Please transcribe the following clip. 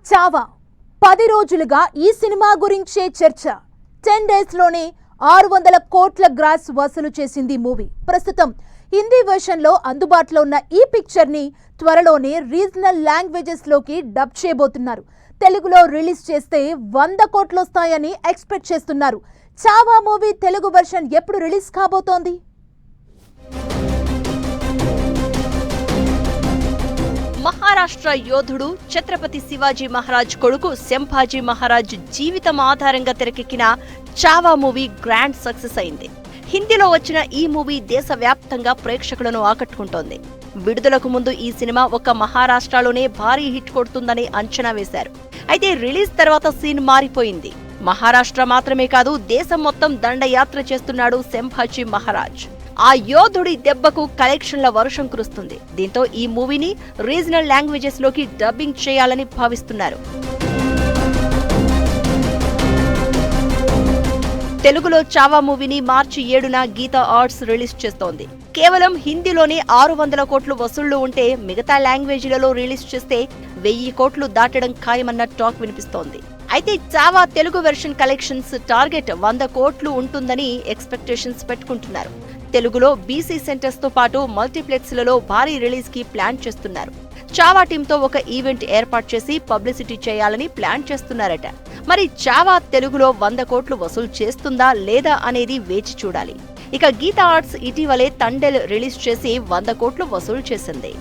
చావా 10 రోజులుగా ఈ సినిమా గురించే చర్చ. 10 డేస్ లోనే 600 కోట్ల గ్రాస్ వసూలు చేసింది మూవీ. ప్రస్తుతం హిందీ వెర్షన్ లో అందుబాటులో ఉన్న ఈ పిక్చర్ ని త్వరలోనే రీజనల్ లాంగ్వేజెస్ లోకి డబ్ చేయబోతున్నారు. తెలుగులో రిలీజ్ చేస్తే 100 కోట్లు వస్తాయని ఎక్స్పెక్ట్ చేస్తున్నారు. చావా మూవీ తెలుగు వెర్షన్ ఎప్పుడు రిలీజ్ కాబోతోంది? మహారాష్ట్ర యోధుడు ఛత్రపతి శివాజీ మహారాజ్ కొడుకు సంభాజీ మహారాజ్ జీవితం ఆధారంగా తెరకెక్కిన చావా మూవీ గ్రాండ్ సక్సెస్ అయింది. హిందీలో వచ్చిన ఈ మూవీ దేశవ్యాప్తంగా ప్రేక్షకులను ఆకట్టుకుంటోంది. విడుదలకు ముందు ఈ సినిమా ఒక్క మహారాష్ట్రలోనే భారీ హిట్ కొడుతుందని అంచనా వేశారు. అయితే రిలీజ్ తర్వాత సీన్ మారిపోయింది. మహారాష్ట్ర మాత్రమే కాదు, దేశం మొత్తం దండయాత్ర చేస్తున్నాడు సంభాజీ మహారాజ్. ఆ యోధుడి దెబ్బకు కలెక్షన్ల వర్షం కురుస్తుంది. దీంతో ఈ మూవీని రీజనల్ లాంగ్వేజెస్ లోకి డబ్బింగ్ చేయాలని భావిస్తున్నారు. తెలుగులో చావా మూవీని మార్చి 7న గీతా ఆర్ట్స్ రిలీజ్ చేస్తోంది. కేవలం హిందీలోనే 600 కోట్లు వసూళ్లు ఉంటే మిగతా లాంగ్వేజ్లలో రిలీజ్ చేస్తే 1000 కోట్లు దాటడం ఖాయమన్న టాక్ వినిపిస్తోంది. అయితే Chhaava Telugu version collections target 100 కోట్లు ఉంటుందని ఎక్స్పెక్టేషన్స్ పెట్టుకుంటున్నారు. తెలుగులో బీసీ సెంటర్స్ తో పాటు మల్టీప్లెక్స్లలో భారీ రిలీజ్ కి ప్లాన్ చేస్తున్నారు. చావా టీంతో ఒక ఈవెంట్ ఏర్పాటు చేసి పబ్లిసిటీ చేయాలని ప్లాన్ చేస్తున్నారట. మరి చావా తెలుగులో 100 కోట్లు వసూలు చేస్తుందా లేదా అనేది వేచి చూడాలి. ఇక గీతా ఆర్ట్స్ ఇటీవలే తండెల్ రిలీజ్ చేసి 100 కోట్లు వసూలు చేసింది.